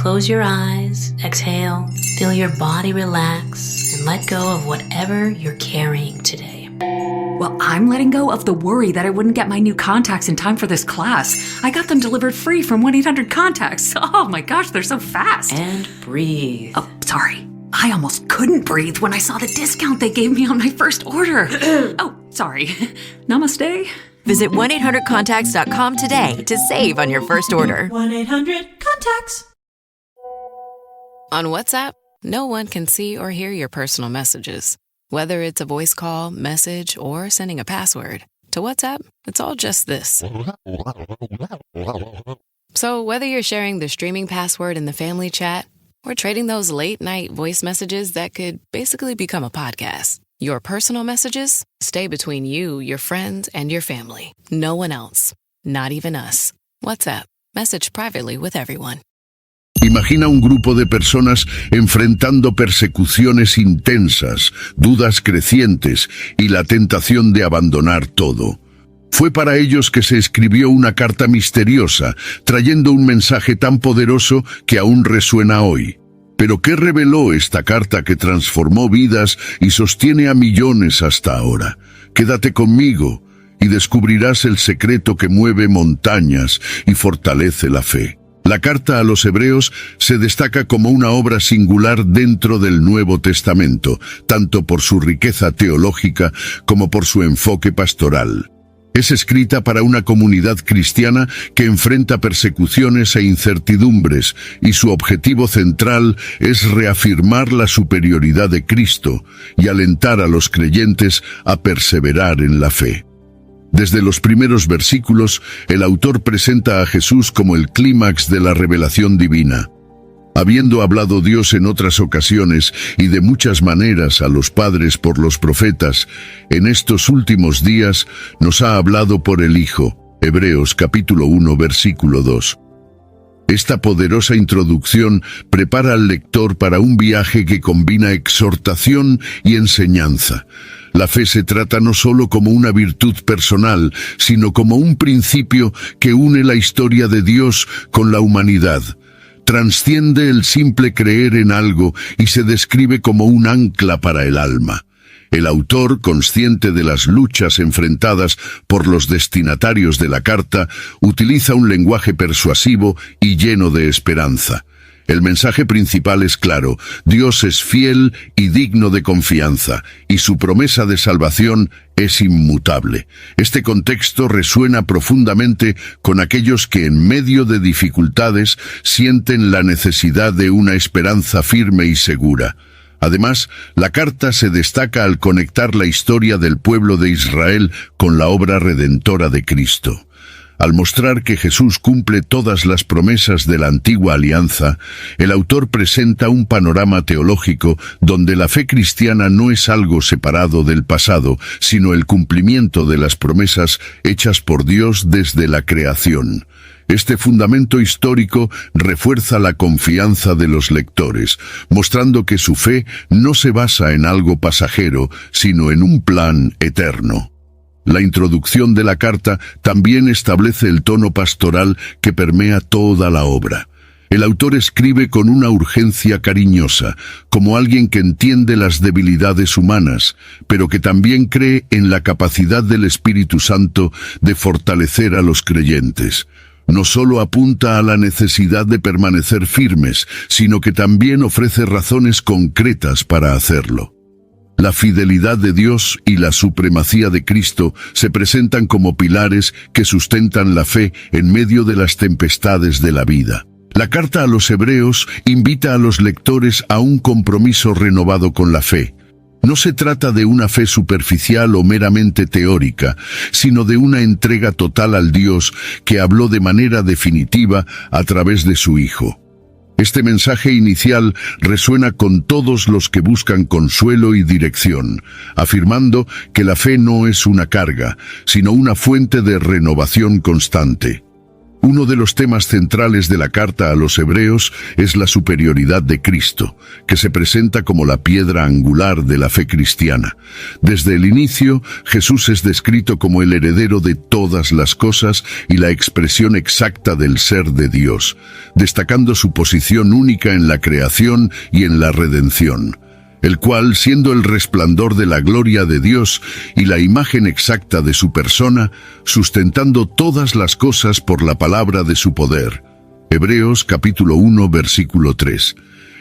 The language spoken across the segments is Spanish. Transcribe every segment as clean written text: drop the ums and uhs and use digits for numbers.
close your eyes, exhale, feel your body relax, and let go of whatever you're carrying today. Well, I'm letting go of the worry that I wouldn't get my new contacts in time for this class. I got them delivered free from 1-800-CONTACTS. Oh my gosh, they're so fast. And breathe. Oh, sorry. I almost couldn't breathe when I saw the discount they gave me on my first order. Oh, sorry. Namaste. Visit 1-800-CONTACTS.com today to save on your first order. 1-800-CONTACTS. On WhatsApp, no one can see or hear your personal messages. Whether it's a voice call, message, or sending a password. To WhatsApp, it's all just this. So whether you're sharing the streaming password in the family chat or trading those late-night voice messages that could basically become a podcast, your personal messages stay between you, your friends, and your family. No one else. Not even us. WhatsApp. Message privately with everyone. Imagina un grupo de personas enfrentando persecuciones intensas, dudas crecientes y la tentación de abandonar todo. Fue para ellos que se escribió una carta misteriosa, trayendo un mensaje tan poderoso que aún resuena hoy. Pero ¿qué reveló esta carta que transformó vidas y sostiene a millones hasta ahora? Quédate conmigo y descubrirás el secreto que mueve montañas y fortalece la fe. La carta a los Hebreos se destaca como una obra singular dentro del Nuevo Testamento, tanto por su riqueza teológica como por su enfoque pastoral. Es escrita para una comunidad cristiana que enfrenta persecuciones e incertidumbres, y su objetivo central es reafirmar la superioridad de Cristo y alentar a los creyentes a perseverar en la fe. Desde los primeros versículos, el autor presenta a Jesús como el clímax de la revelación divina. Habiendo hablado Dios en otras ocasiones y de muchas maneras a los padres por los profetas, en estos últimos días nos ha hablado por el Hijo. Hebreos capítulo 1 versículo 2. Esta poderosa introducción prepara al lector para un viaje que combina exhortación y enseñanza. La fe se trata no solo como una virtud personal, sino como un principio que une la historia de Dios con la humanidad. Transciende el simple creer en algo y se describe como un ancla para el alma. El autor, consciente de las luchas enfrentadas por los destinatarios de la carta, utiliza un lenguaje persuasivo y lleno de esperanza. El mensaje principal es claro: Dios es fiel y digno de confianza, y su promesa de salvación es inmutable. Este contexto resuena profundamente con aquellos que en medio de dificultades sienten la necesidad de una esperanza firme y segura. Además, la carta se destaca al conectar la historia del pueblo de Israel con la obra redentora de Cristo. Al mostrar que Jesús cumple todas las promesas de la antigua alianza, el autor presenta un panorama teológico donde la fe cristiana no es algo separado del pasado, sino el cumplimiento de las promesas hechas por Dios desde la creación. Este fundamento histórico refuerza la confianza de los lectores, mostrando que su fe no se basa en algo pasajero, sino en un plan eterno. La introducción de la carta también establece el tono pastoral que permea toda la obra. El autor escribe con una urgencia cariñosa, como alguien que entiende las debilidades humanas, pero que también cree en la capacidad del Espíritu Santo de fortalecer a los creyentes. No solo apunta a la necesidad de permanecer firmes, sino que también ofrece razones concretas para hacerlo. La fidelidad de Dios y la supremacía de Cristo se presentan como pilares que sustentan la fe en medio de las tempestades de la vida. La carta a los Hebreos invita a los lectores a un compromiso renovado con la fe. No se trata de una fe superficial o meramente teórica, sino de una entrega total al Dios que habló de manera definitiva a través de su Hijo. Este mensaje inicial resuena con todos los que buscan consuelo y dirección, afirmando que la fe no es una carga, sino una fuente de renovación constante. Uno de los temas centrales de la carta a los Hebreos es la superioridad de Cristo, que se presenta como la piedra angular de la fe cristiana. Desde el inicio, Jesús es descrito como el heredero de todas las cosas y la expresión exacta del ser de Dios, destacando su posición única en la creación y en la redención, el cual, siendo el resplandor de la gloria de Dios y la imagen exacta de su persona, sustentando todas las cosas por la palabra de su poder. Hebreos capítulo 1, versículo 3.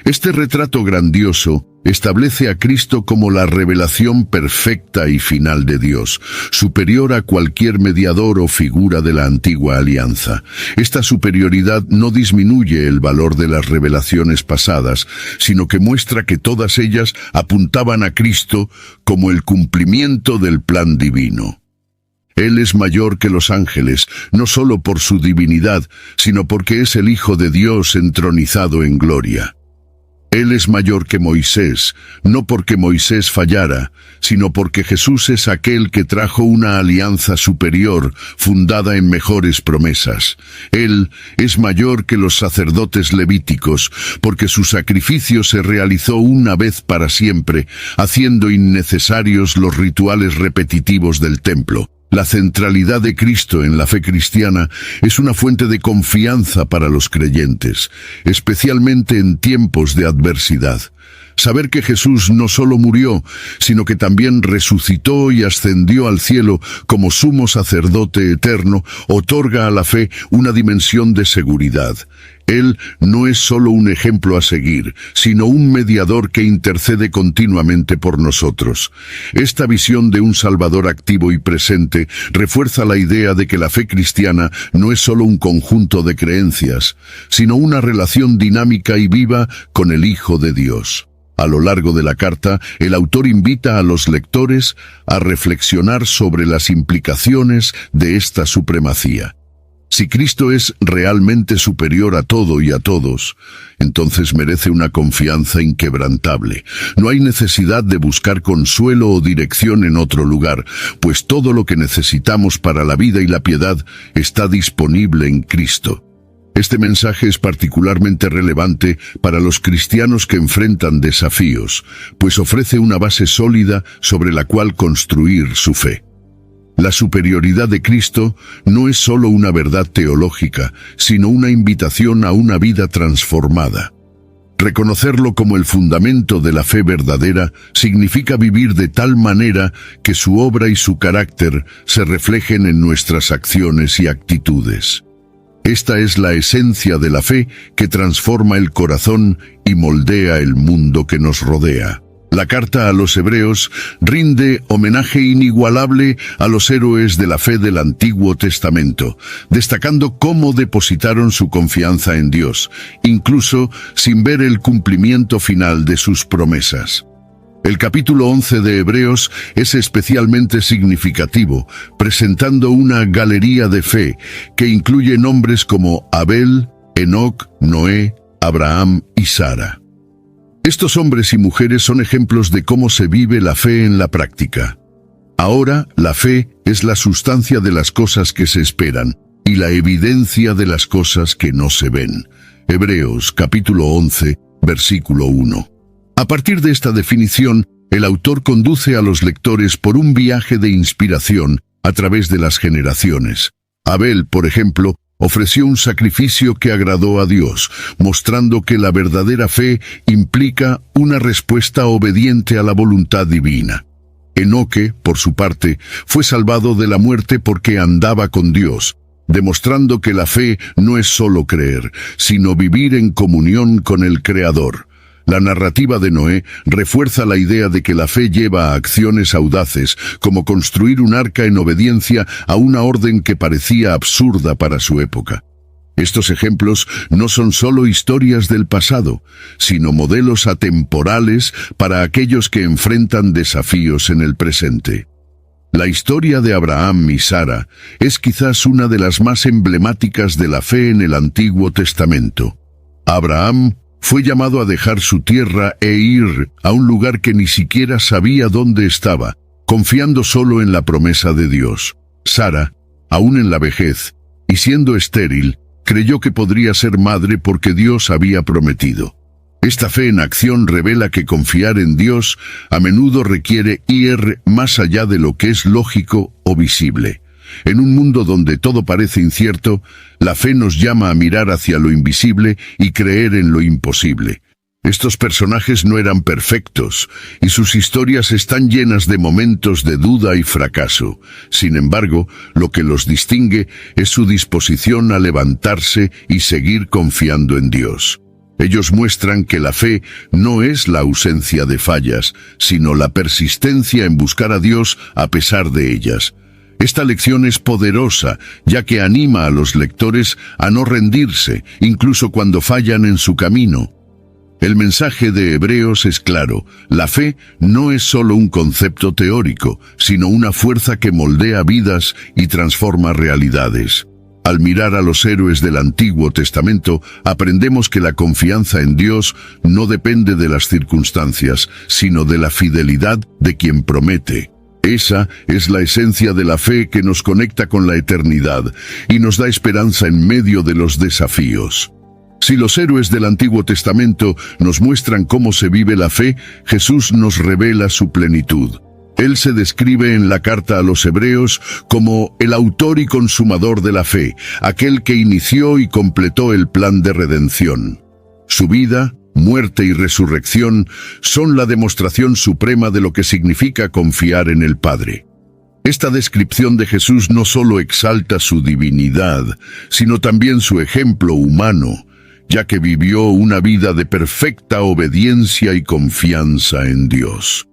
Este retrato grandioso establece a Cristo como la revelación perfecta y final de Dios, superior a cualquier mediador o figura de la antigua alianza. Esta superioridad no disminuye el valor de las revelaciones pasadas, sino que muestra que todas ellas apuntaban a Cristo como el cumplimiento del plan divino. Él es mayor que los ángeles, no solo por su divinidad, sino porque es el Hijo de Dios entronizado en gloria. Él es mayor que Moisés, no porque Moisés fallara, sino porque Jesús es aquel que trajo una alianza superior, fundada en mejores promesas. Él es mayor que los sacerdotes levíticos, porque su sacrificio se realizó una vez para siempre, haciendo innecesarios los rituales repetitivos del templo. La centralidad de Cristo en la fe cristiana es una fuente de confianza para los creyentes, especialmente en tiempos de adversidad. Saber que Jesús no solo murió, sino que también resucitó y ascendió al cielo como sumo sacerdote eterno, otorga a la fe una dimensión de seguridad. Él no es solo un ejemplo a seguir, sino un mediador que intercede continuamente por nosotros. Esta visión de un Salvador activo y presente refuerza la idea de que la fe cristiana no es solo un conjunto de creencias, sino una relación dinámica y viva con el Hijo de Dios. A lo largo de la carta, el autor invita a los lectores a reflexionar sobre las implicaciones de esta supremacía. Si Cristo es realmente superior a todo y a todos, entonces merece una confianza inquebrantable. No hay necesidad de buscar consuelo o dirección en otro lugar, pues todo lo que necesitamos para la vida y la piedad está disponible en Cristo. Este mensaje es particularmente relevante para los cristianos que enfrentan desafíos, pues ofrece una base sólida sobre la cual construir su fe. La superioridad de Cristo no es solo una verdad teológica, sino una invitación a una vida transformada. Reconocerlo como el fundamento de la fe verdadera significa vivir de tal manera que su obra y su carácter se reflejen en nuestras acciones y actitudes. Esta es la esencia de la fe que transforma el corazón y moldea el mundo que nos rodea. La carta a los Hebreos rinde homenaje inigualable a los héroes de la fe del Antiguo Testamento, destacando cómo depositaron su confianza en Dios, incluso sin ver el cumplimiento final de sus promesas. El capítulo 11 de Hebreos es especialmente significativo, presentando una galería de fe que incluye nombres como Abel, Enoc, Noé, Abraham y Sara. Estos hombres y mujeres son ejemplos de cómo se vive la fe en la práctica. Ahora, la fe es la sustancia de las cosas que se esperan y la evidencia de las cosas que no se ven. Hebreos capítulo 11, versículo 1. A partir de esta definición, el autor conduce a los lectores por un viaje de inspiración a través de las generaciones. Abel, por ejemplo, ofreció un sacrificio que agradó a Dios, mostrando que la verdadera fe implica una respuesta obediente a la voluntad divina. Enoque, por su parte, fue salvado de la muerte porque andaba con Dios, demostrando que la fe no es solo creer, sino vivir en comunión con el Creador. La narrativa de Noé refuerza la idea de que la fe lleva a acciones audaces, como construir un arca en obediencia a una orden que parecía absurda para su época. Estos ejemplos no son solo historias del pasado, sino modelos atemporales para aquellos que enfrentan desafíos en el presente. La historia de Abraham y Sara es quizás una de las más emblemáticas de la fe en el Antiguo Testamento. Abraham fue llamado a dejar su tierra e ir a un lugar que ni siquiera sabía dónde estaba, confiando solo en la promesa de Dios. Sara, aún en la vejez, y siendo estéril, creyó que podría ser madre porque Dios había prometido. Esta fe en acción revela que confiar en Dios a menudo requiere ir más allá de lo que es lógico o visible. En un mundo donde todo parece incierto, la fe nos llama a mirar hacia lo invisible y creer en lo imposible. Estos personajes no eran perfectos, y sus historias están llenas de momentos de duda y fracaso. Sin embargo, lo que los distingue es su disposición a levantarse y seguir confiando en Dios. Ellos muestran que la fe no es la ausencia de fallas, sino la persistencia en buscar a Dios a pesar de ellas. Esta lección es poderosa, ya que anima a los lectores a no rendirse, incluso cuando fallan en su camino. El mensaje de Hebreos es claro: la fe no es solo un concepto teórico, sino una fuerza que moldea vidas y transforma realidades. Al mirar a los héroes del Antiguo Testamento, aprendemos que la confianza en Dios no depende de las circunstancias, sino de la fidelidad de quien promete. Esa es la esencia de la fe que nos conecta con la eternidad y nos da esperanza en medio de los desafíos. Si los héroes del Antiguo Testamento nos muestran cómo se vive la fe, Jesús nos revela su plenitud. Él se describe en la carta a los Hebreos como el autor y consumador de la fe, aquel que inició y completó el plan de redención. Su vida, muerte y resurrección son la demostración suprema de lo que significa confiar en el Padre. Esta descripción de Jesús no solo exalta su divinidad, sino también su ejemplo humano, ya que vivió una vida de perfecta obediencia y confianza en Dios.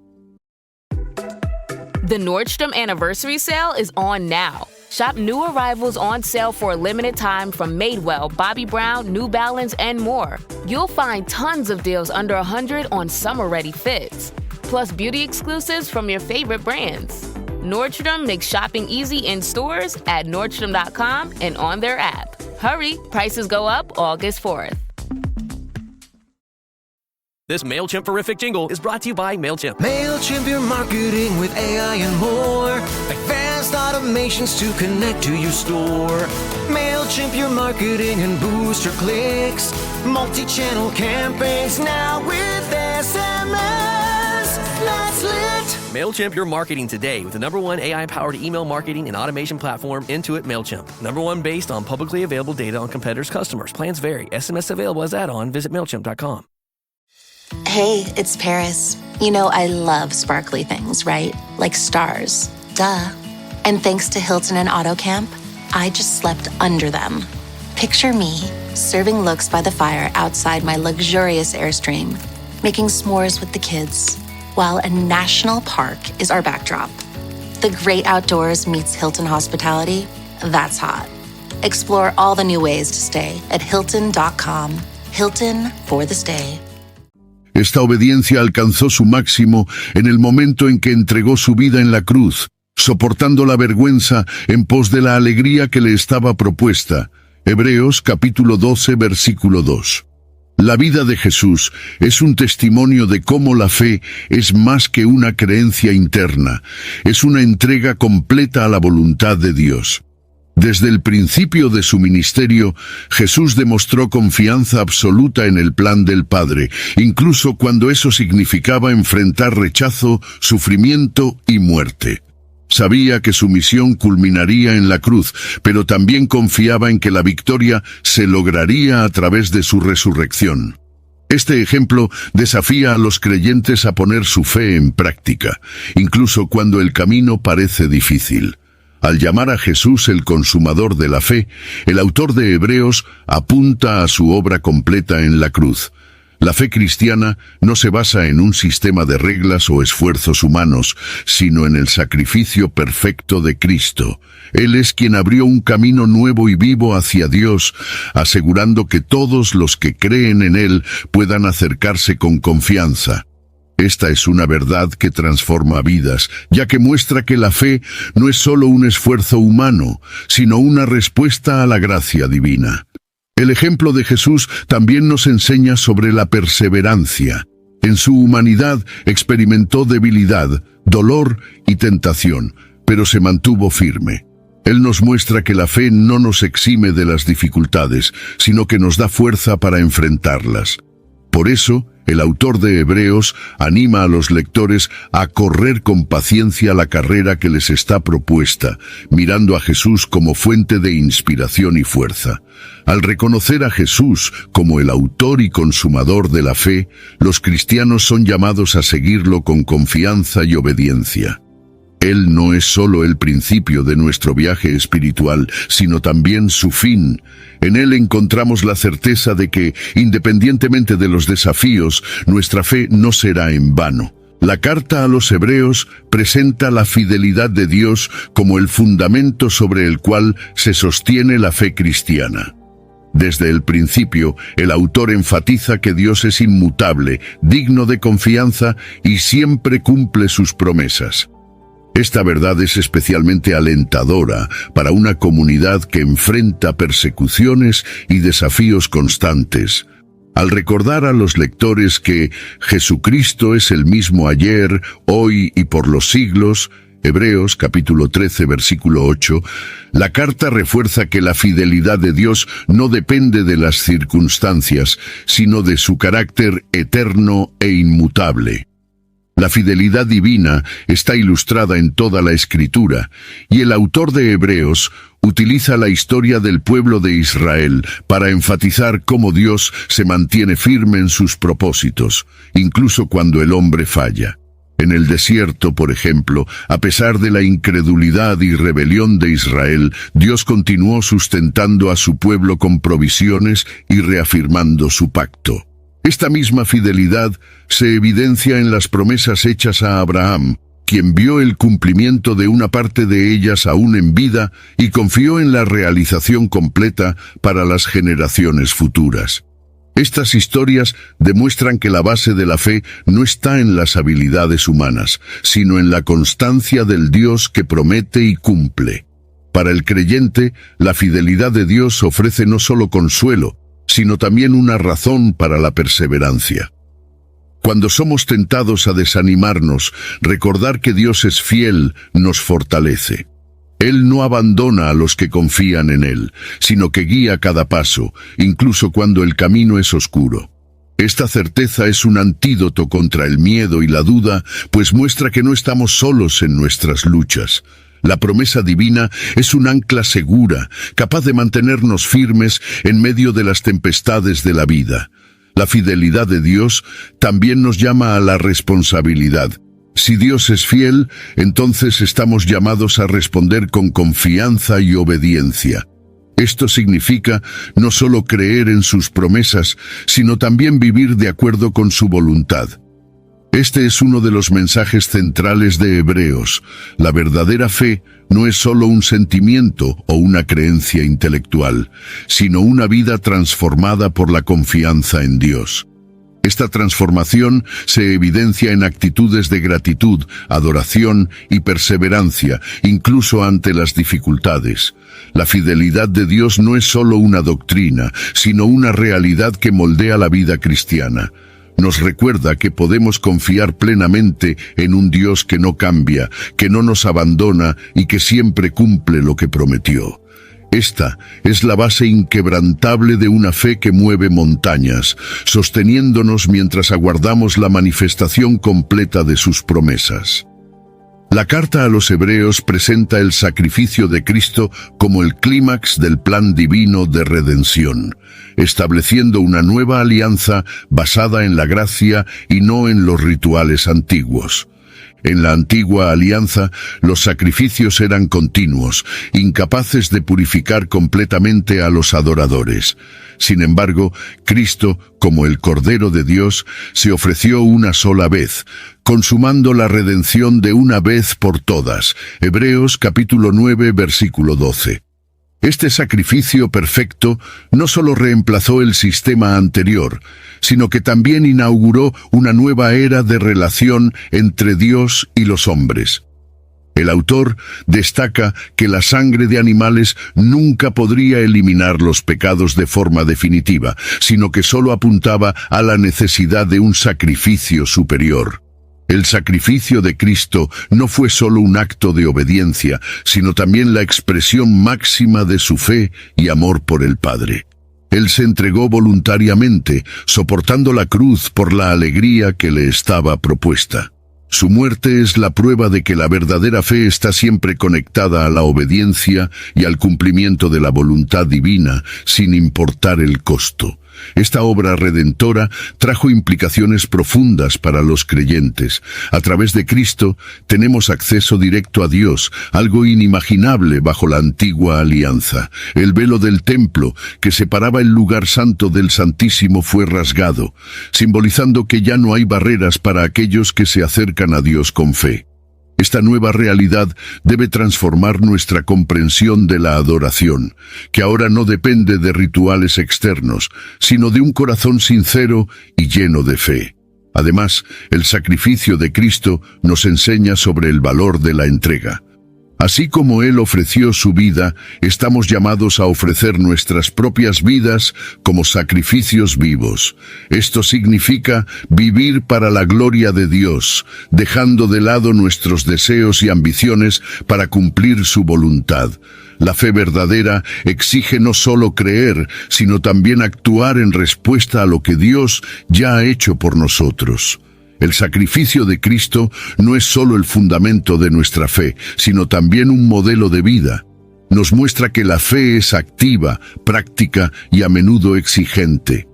The Nordstrom Anniversary Sale is on now. Shop new arrivals on sale for a limited time from Madewell, Bobby Brown, New Balance, and more. You'll find tons of deals under $100 on summer-ready fits, plus beauty exclusives from your favorite brands. Nordstrom makes shopping easy in stores, at Nordstrom.com, and on their app. Hurry, prices go up August 4th. This MailChimp-verific jingle is brought to you by MailChimp. MailChimp, your marketing with AI and more. Advanced automations to connect to your store. MailChimp, your marketing and boost your clicks. Multi-channel campaigns now with SMS. That's lit. MailChimp your marketing today with the #1 AI-powered email marketing and automation platform, Intuit MailChimp. #1 based on publicly available data on competitors' customers. Plans vary. SMS available as add-on. Visit MailChimp.com. Hey, it's Paris. You know I love sparkly things, right? Like stars. Duh. And thanks to Hilton and AutoCamp, I just slept under them. Picture me, serving looks by the fire outside my luxurious Airstream, making s'mores with the kids, while a national park is our backdrop. The great outdoors meets Hilton hospitality. That's hot. Explore all the new ways to stay at Hilton.com. Hilton for the stay. Esta obediencia alcanzó su máximo en el momento en que entregó su vida en la cruz, soportando la vergüenza en pos de la alegría que le estaba propuesta. Hebreos capítulo 12, versículo 2. La vida de Jesús es un testimonio de cómo la fe es más que una creencia interna, es una entrega completa a la voluntad de Dios. Desde el principio de su ministerio, Jesús demostró confianza absoluta en el plan del Padre, incluso cuando eso significaba enfrentar rechazo, sufrimiento y muerte. Sabía que su misión culminaría en la cruz, pero también confiaba en que la victoria se lograría a través de su resurrección. Este ejemplo desafía a los creyentes a poner su fe en práctica, incluso cuando el camino parece difícil. Al llamar a Jesús el consumador de la fe, el autor de Hebreos apunta a su obra completa en la cruz. La fe cristiana no se basa en un sistema de reglas o esfuerzos humanos, sino en el sacrificio perfecto de Cristo. Él es quien abrió un camino nuevo y vivo hacia Dios, asegurando que todos los que creen en Él puedan acercarse con confianza. Esta es una verdad que transforma vidas, ya que muestra que la fe no es solo un esfuerzo humano, sino una respuesta a la gracia divina. El ejemplo de Jesús también nos enseña sobre la perseverancia. En su humanidad experimentó debilidad, dolor y tentación, pero se mantuvo firme. Él nos muestra que la fe no nos exime de las dificultades, sino que nos da fuerza para enfrentarlas. Por eso, el autor de Hebreos anima a los lectores a correr con paciencia la carrera que les está propuesta, mirando a Jesús como fuente de inspiración y fuerza. Al reconocer a Jesús como el autor y consumador de la fe, los cristianos son llamados a seguirlo con confianza y obediencia. Él no es solo el principio de nuestro viaje espiritual, sino también su fin. En Él encontramos la certeza de que, independientemente de los desafíos, nuestra fe no será en vano. La carta a los Hebreos presenta la fidelidad de Dios como el fundamento sobre el cual se sostiene la fe cristiana. Desde el principio, el autor enfatiza que Dios es inmutable, digno de confianza y siempre cumple sus promesas. Esta verdad es especialmente alentadora para una comunidad que enfrenta persecuciones y desafíos constantes. Al recordar a los lectores que Jesucristo es el mismo ayer, hoy y por los siglos, Hebreos capítulo 13, versículo 8, la carta refuerza que la fidelidad de Dios no depende de las circunstancias, sino de su carácter eterno e inmutable. La fidelidad divina está ilustrada en toda la Escritura, y el autor de Hebreos utiliza la historia del pueblo de Israel para enfatizar cómo Dios se mantiene firme en sus propósitos, incluso cuando el hombre falla. En el desierto, por ejemplo, a pesar de la incredulidad y rebelión de Israel, Dios continuó sustentando a su pueblo con provisiones y reafirmando su pacto. Esta misma fidelidad se evidencia en las promesas hechas a Abraham, quien vio el cumplimiento de una parte de ellas aún en vida y confió en la realización completa para las generaciones futuras. Estas historias demuestran que la base de la fe no está en las habilidades humanas, sino en la constancia del Dios que promete y cumple. Para el creyente, la fidelidad de Dios ofrece no solo consuelo, sino también una razón para la perseverancia. Cuando somos tentados a desanimarnos, recordar que Dios es fiel nos fortalece. Él no abandona a los que confían en Él, sino que guía cada paso, incluso cuando el camino es oscuro. Esta certeza es un antídoto contra el miedo y la duda, pues muestra que no estamos solos en nuestras luchas. La promesa divina es un ancla segura, capaz de mantenernos firmes en medio de las tempestades de la vida. La fidelidad de Dios también nos llama a la responsabilidad. Si Dios es fiel, entonces estamos llamados a responder con confianza y obediencia. Esto significa no solo creer en sus promesas, sino también vivir de acuerdo con su voluntad. Este es uno de los mensajes centrales de Hebreos. La verdadera fe no es solo un sentimiento o una creencia intelectual, sino una vida transformada por la confianza en Dios. Esta transformación se evidencia en actitudes de gratitud, adoración y perseverancia, incluso ante las dificultades. La fidelidad de Dios no es solo una doctrina, sino una realidad que moldea la vida cristiana. Nos recuerda que podemos confiar plenamente en un Dios que no cambia, que no nos abandona y que siempre cumple lo que prometió. Esta es la base inquebrantable de una fe que mueve montañas, sosteniéndonos mientras aguardamos la manifestación completa de sus promesas. La carta a los Hebreos presenta el sacrificio de Cristo como el clímax del plan divino de redención, estableciendo una nueva alianza basada en la gracia y no en los rituales antiguos. En la antigua alianza, los sacrificios eran continuos, incapaces de purificar completamente a los adoradores. Sin embargo, Cristo, como el Cordero de Dios, se ofreció una sola vez, consumando la redención de una vez por todas. Hebreos capítulo 9, versículo 12. Este sacrificio perfecto no solo reemplazó el sistema anterior, sino que también inauguró una nueva era de relación entre Dios y los hombres. El autor destaca que la sangre de animales nunca podría eliminar los pecados de forma definitiva, sino que solo apuntaba a la necesidad de un sacrificio superior. El sacrificio de Cristo no fue solo un acto de obediencia, sino también la expresión máxima de su fe y amor por el Padre. Él se entregó voluntariamente, soportando la cruz por la alegría que le estaba propuesta. Su muerte es la prueba de que la verdadera fe está siempre conectada a la obediencia y al cumplimiento de la voluntad divina, sin importar el costo. Esta obra redentora trajo implicaciones profundas para los creyentes. A través de Cristo tenemos acceso directo a Dios, algo inimaginable bajo la antigua alianza. El velo del templo, que separaba el lugar santo del Santísimo, fue rasgado, simbolizando que ya no hay barreras para aquellos que se acercan a Dios con fe. Esta nueva realidad debe transformar nuestra comprensión de la adoración, que ahora no depende de rituales externos, sino de un corazón sincero y lleno de fe. Además, el sacrificio de Cristo nos enseña sobre el valor de la entrega. Así como Él ofreció su vida, estamos llamados a ofrecer nuestras propias vidas como sacrificios vivos. Esto significa vivir para la gloria de Dios, dejando de lado nuestros deseos y ambiciones para cumplir su voluntad. La fe verdadera exige no solo creer, sino también actuar en respuesta a lo que Dios ya ha hecho por nosotros. El sacrificio de Cristo no es solo el fundamento de nuestra fe, sino también un modelo de vida. Nos muestra que la fe es activa, práctica y a menudo exigente.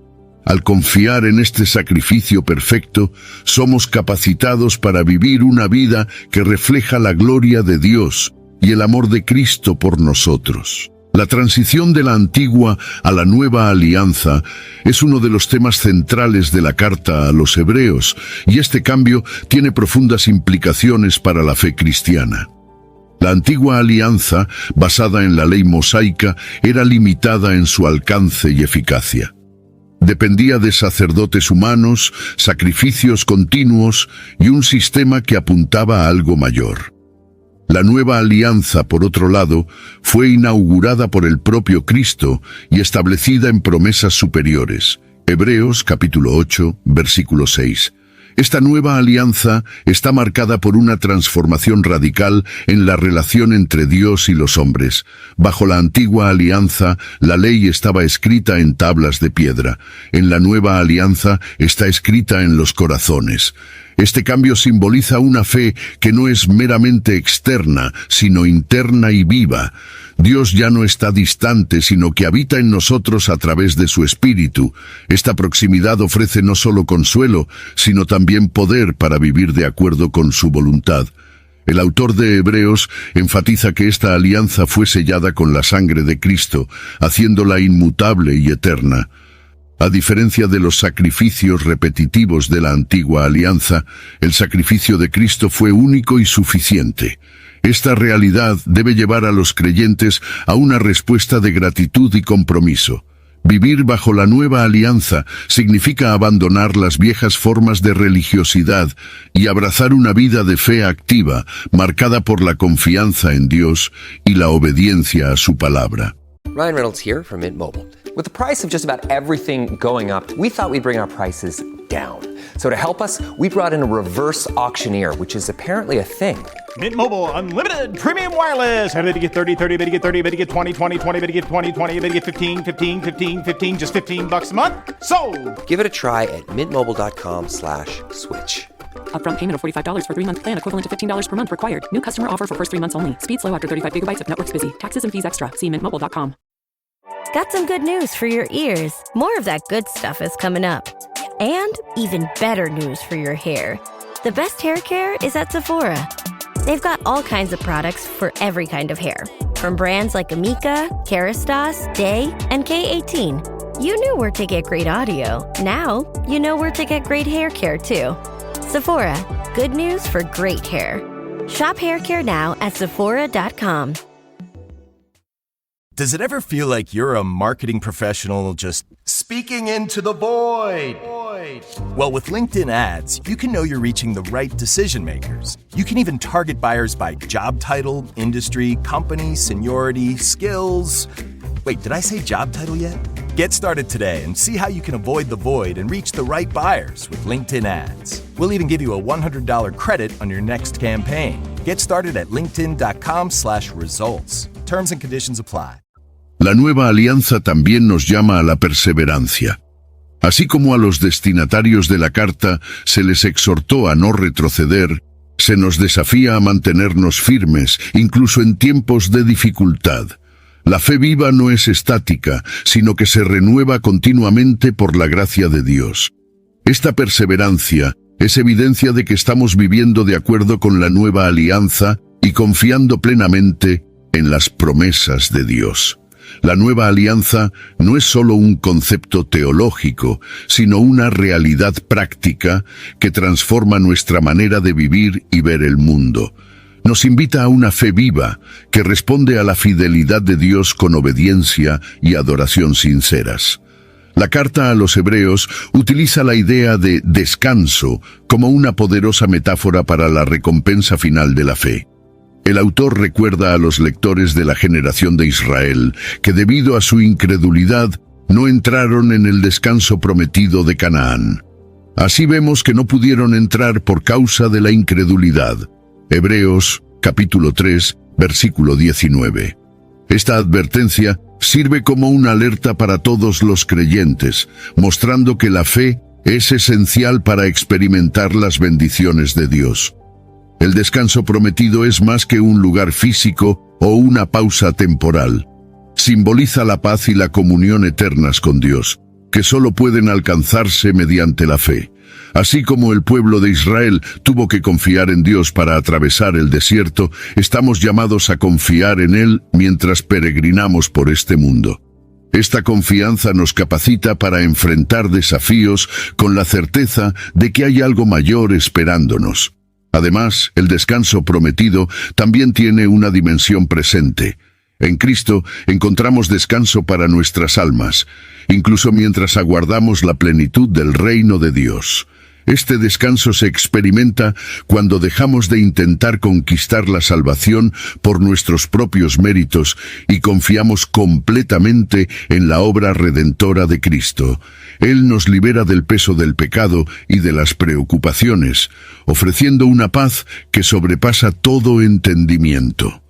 Al confiar en este sacrificio perfecto, somos capacitados para vivir una vida que refleja la gloria de Dios y el amor de Cristo por nosotros. La transición de la antigua a la nueva alianza es uno de los temas centrales de la carta a los Hebreos, y este cambio tiene profundas implicaciones para la fe cristiana. La antigua alianza, basada en la ley mosaica, era limitada en su alcance y eficacia. Dependía de sacerdotes humanos, sacrificios continuos y un sistema que apuntaba a algo mayor. La nueva alianza, por otro lado, fue inaugurada por el propio Cristo y establecida en promesas superiores. Hebreos capítulo 8, versículo 6. Esta nueva alianza está marcada por una transformación radical en la relación entre Dios y los hombres. Bajo la antigua alianza, la ley estaba escrita en tablas de piedra. En la nueva alianza está escrita en los corazones. Este cambio simboliza una fe que no es meramente externa, sino interna y viva. Dios ya no está distante, sino que habita en nosotros a través de su Espíritu. Esta proximidad ofrece no solo consuelo, sino también poder para vivir de acuerdo con su voluntad. El autor de Hebreos enfatiza que esta alianza fue sellada con la sangre de Cristo, haciéndola inmutable y eterna. A diferencia de los sacrificios repetitivos de la antigua alianza, el sacrificio de Cristo fue único y suficiente. Esta realidad debe llevar a los creyentes a una respuesta de gratitud y compromiso. Vivir bajo la nueva alianza significa abandonar las viejas formas de religiosidad y abrazar una vida de fe activa, marcada por la confianza en Dios y la obediencia a su palabra. Ryan Reynolds here from Mint Mobile. With the price of just about everything going up, we thought we'd bring our prices down. So to help us, we brought in a reverse auctioneer, which is apparently a thing. Mint Mobile Unlimited Premium Wireless. How to get 30, 30, how to get 30, how to get 20, 20, 20, how to get 20, 20, how to get 15, 15, 15, 15, just $15 a month? Sold! Give it a try at mintmobile.com/switch. Upfront payment of $45 for 3-month plan, equivalent to $15 per month required. New customer offer for first 3 months only. Speed slow after 35 gigabytes if network's busy. Taxes and fees extra. See mintmobile.com. Got some good news for your ears. More of that good stuff is coming up. And even better news for your hair. The best hair care is at Sephora. They've got all kinds of products for every kind of hair. From brands like Amika, Kerastase, Day, and K18. You knew where to get great audio. Now, you know where to get great hair care too. Sephora, good news for great hair. Shop hair care now at Sephora.com. Does it ever feel like you're a marketing professional just speaking into the void? Well, with LinkedIn ads, you can know you're reaching the right decision makers. You can even target buyers by job title, industry, company, seniority, skills. Wait, did I say job title yet? Get started today and see how you can avoid the void and reach the right buyers with LinkedIn ads. We'll even give you a $100 credit on your next campaign. Get started at linkedin.com/results. Terms and conditions apply. La nueva alianza también nos llama a la perseverancia. Así como a los destinatarios de la carta se les exhortó a no retroceder, se nos desafía a mantenernos firmes, incluso en tiempos de dificultad. La fe viva no es estática, sino que se renueva continuamente por la gracia de Dios. Esta perseverancia es evidencia de que estamos viviendo de acuerdo con la nueva alianza y confiando plenamente en las promesas de Dios. La nueva alianza no es solo un concepto teológico, sino una realidad práctica que transforma nuestra manera de vivir y ver el mundo. Nos invita a una fe viva que responde a la fidelidad de Dios con obediencia y adoración sinceras. La carta a los Hebreos utiliza la idea de descanso como una poderosa metáfora para la recompensa final de la fe. El autor recuerda a los lectores de la generación de Israel que debido a su incredulidad no entraron en el descanso prometido de Canaán. Así vemos que no pudieron entrar por causa de la incredulidad. Hebreos, capítulo 3, versículo 19. Esta advertencia sirve como una alerta para todos los creyentes, mostrando que la fe es esencial para experimentar las bendiciones de Dios. El descanso prometido es más que un lugar físico o una pausa temporal. Simboliza la paz y la comunión eternas con Dios, que solo pueden alcanzarse mediante la fe. Así como el pueblo de Israel tuvo que confiar en Dios para atravesar el desierto, estamos llamados a confiar en Él mientras peregrinamos por este mundo. Esta confianza nos capacita para enfrentar desafíos con la certeza de que hay algo mayor esperándonos. Además, el descanso prometido también tiene una dimensión presente. En Cristo encontramos descanso para nuestras almas, incluso mientras aguardamos la plenitud del reino de Dios. Este descanso se experimenta cuando dejamos de intentar conquistar la salvación por nuestros propios méritos y confiamos completamente en la obra redentora de Cristo. Él nos libera del peso del pecado y de las preocupaciones, ofreciendo una paz que sobrepasa todo entendimiento.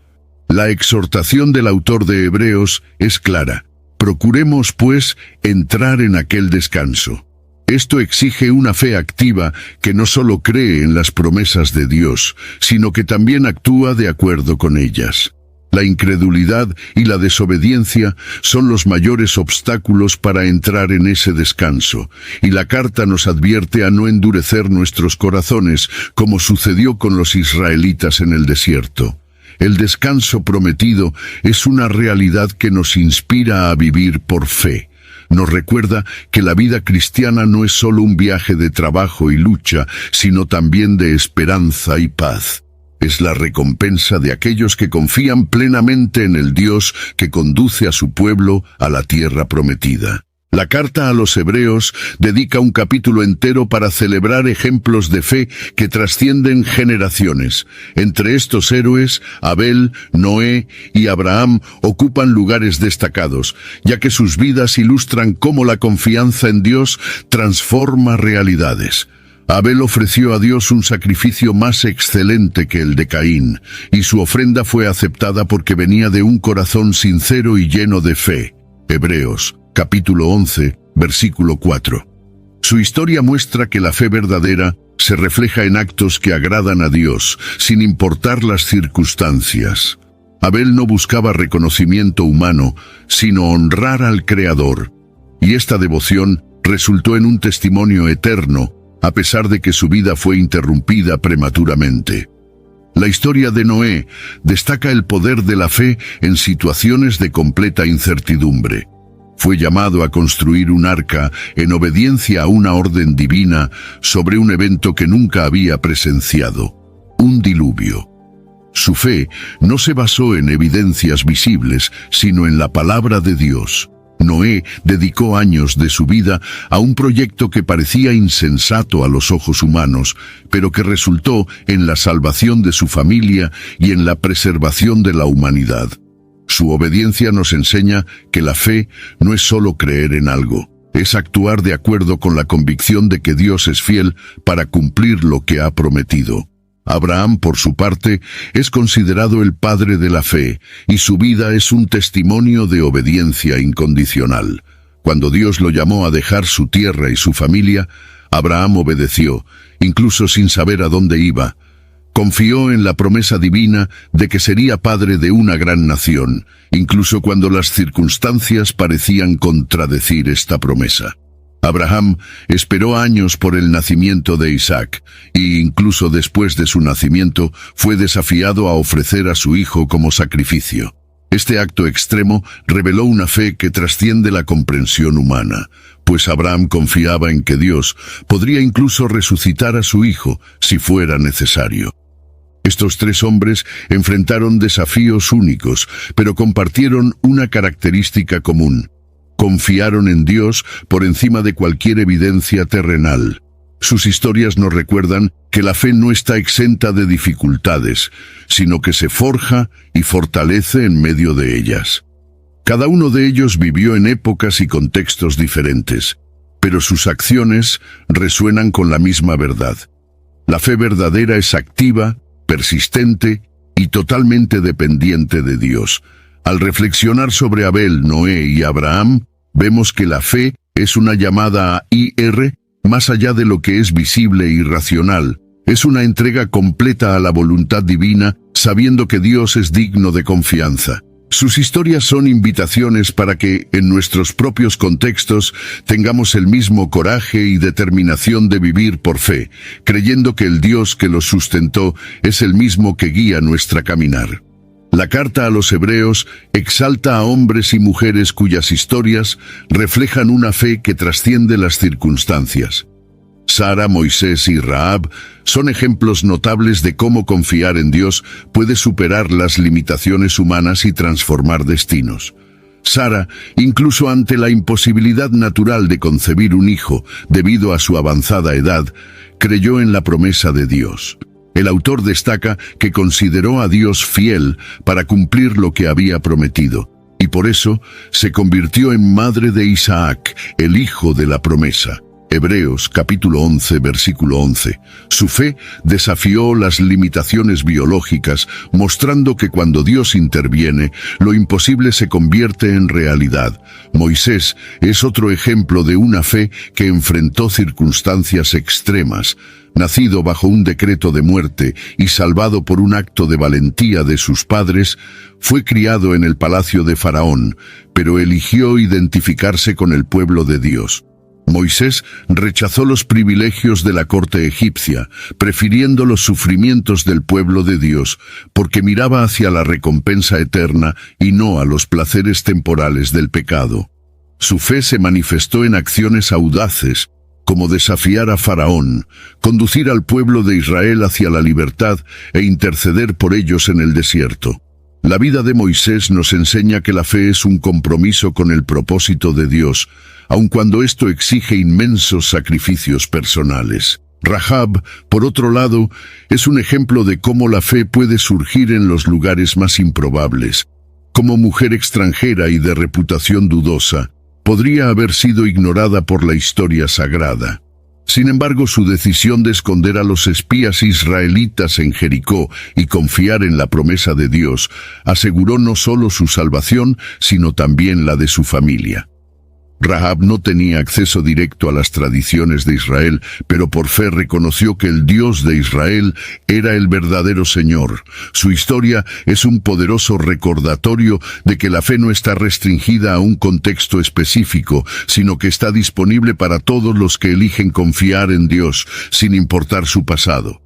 La exhortación del autor de Hebreos es clara. Procuremos, pues, entrar en aquel descanso. Esto exige una fe activa que no solo cree en las promesas de Dios, sino que también actúa de acuerdo con ellas. La incredulidad y la desobediencia son los mayores obstáculos para entrar en ese descanso, y la carta nos advierte a no endurecer nuestros corazones, como sucedió con los israelitas en el desierto. El descanso prometido es una realidad que nos inspira a vivir por fe. Nos recuerda que la vida cristiana no es solo un viaje de trabajo y lucha, sino también de esperanza y paz. Es la recompensa de aquellos que confían plenamente en el Dios que conduce a su pueblo a la tierra prometida. La carta a los Hebreos dedica un capítulo entero para celebrar ejemplos de fe que trascienden generaciones. Entre estos héroes, Abel, Noé y Abraham ocupan lugares destacados, ya que sus vidas ilustran cómo la confianza en Dios transforma realidades. Abel ofreció a Dios un sacrificio más excelente que el de Caín, y su ofrenda fue aceptada porque venía de un corazón sincero y lleno de fe. Hebreos, capítulo 11, versículo 4. Su historia muestra que la fe verdadera se refleja en actos que agradan a Dios, sin importar las circunstancias. Abel no buscaba reconocimiento humano, sino honrar al Creador, y esta devoción resultó en un testimonio eterno, a pesar de que su vida fue interrumpida prematuramente. La historia de Noé destaca el poder de la fe en situaciones de completa incertidumbre. Fue llamado a construir un arca en obediencia a una orden divina sobre un evento que nunca había presenciado, un diluvio. Su fe no se basó en evidencias visibles, sino en la palabra de Dios. Noé dedicó años de su vida a un proyecto que parecía insensato a los ojos humanos, pero que resultó en la salvación de su familia y en la preservación de la humanidad. Su obediencia nos enseña que la fe no es solo creer en algo, es actuar de acuerdo con la convicción de que Dios es fiel para cumplir lo que ha prometido. Abraham, por su parte, es considerado el padre de la fe, y su vida es un testimonio de obediencia incondicional. Cuando Dios lo llamó a dejar su tierra y su familia, Abraham obedeció, incluso sin saber a dónde iba. Confió en la promesa divina de que sería padre de una gran nación, incluso cuando las circunstancias parecían contradecir esta promesa. Abraham esperó años por el nacimiento de Isaac, y incluso después de su nacimiento fue desafiado a ofrecer a su hijo como sacrificio. Este acto extremo reveló una fe que trasciende la comprensión humana, pues Abraham confiaba en que Dios podría incluso resucitar a su hijo si fuera necesario. Estos tres hombres enfrentaron desafíos únicos, pero compartieron una característica común. Confiaron en Dios por encima de cualquier evidencia terrenal. Sus historias nos recuerdan que la fe no está exenta de dificultades, sino que se forja y fortalece en medio de ellas. Cada uno de ellos vivió en épocas y contextos diferentes, pero sus acciones resuenan con la misma verdad. La fe verdadera es activa, persistente y totalmente dependiente de Dios. Al reflexionar sobre Abel, Noé y Abraham, vemos que la fe es una llamada a ir más allá de lo que es visible y racional. Es una entrega completa a la voluntad divina, sabiendo que Dios es digno de confianza. Sus historias son invitaciones para que, en nuestros propios contextos, tengamos el mismo coraje y determinación de vivir por fe, creyendo que el Dios que los sustentó es el mismo que guía nuestra caminar. La carta a los Hebreos exalta a hombres y mujeres cuyas historias reflejan una fe que trasciende las circunstancias. Sara, Moisés y Rahab son ejemplos notables de cómo confiar en Dios puede superar las limitaciones humanas y transformar destinos. Sara, incluso ante la imposibilidad natural de concebir un hijo debido a su avanzada edad, creyó en la promesa de Dios. El autor destaca que consideró a Dios fiel para cumplir lo que había prometido, y por eso se convirtió en madre de Isaac, el hijo de la promesa. Hebreos capítulo 11, versículo 11. Su fe desafió las limitaciones biológicas, mostrando que cuando Dios interviene, lo imposible se convierte en realidad. Moisés es otro ejemplo de una fe que enfrentó circunstancias extremas. Nacido bajo un decreto de muerte y salvado por un acto de valentía de sus padres, fue criado en el palacio de Faraón, pero eligió identificarse con el pueblo de Dios. Moisés rechazó los privilegios de la corte egipcia, prefiriendo los sufrimientos del pueblo de Dios, porque miraba hacia la recompensa eterna y no a los placeres temporales del pecado. Su fe se manifestó en acciones audaces, como desafiar a Faraón, conducir al pueblo de Israel hacia la libertad e interceder por ellos en el desierto. La vida de Moisés nos enseña que la fe es un compromiso con el propósito de Dios, aun cuando esto exige inmensos sacrificios personales. Rahab, por otro lado, es un ejemplo de cómo la fe puede surgir en los lugares más improbables. Como mujer extranjera y de reputación dudosa, podría haber sido ignorada por la historia sagrada. Sin embargo, su decisión de esconder a los espías israelitas en Jericó y confiar en la promesa de Dios aseguró no solo su salvación, sino también la de su familia. Rahab no tenía acceso directo a las tradiciones de Israel, pero por fe reconoció que el Dios de Israel era el verdadero Señor. Su historia es un poderoso recordatorio de que la fe no está restringida a un contexto específico, sino que está disponible para todos los que eligen confiar en Dios, sin importar su pasado.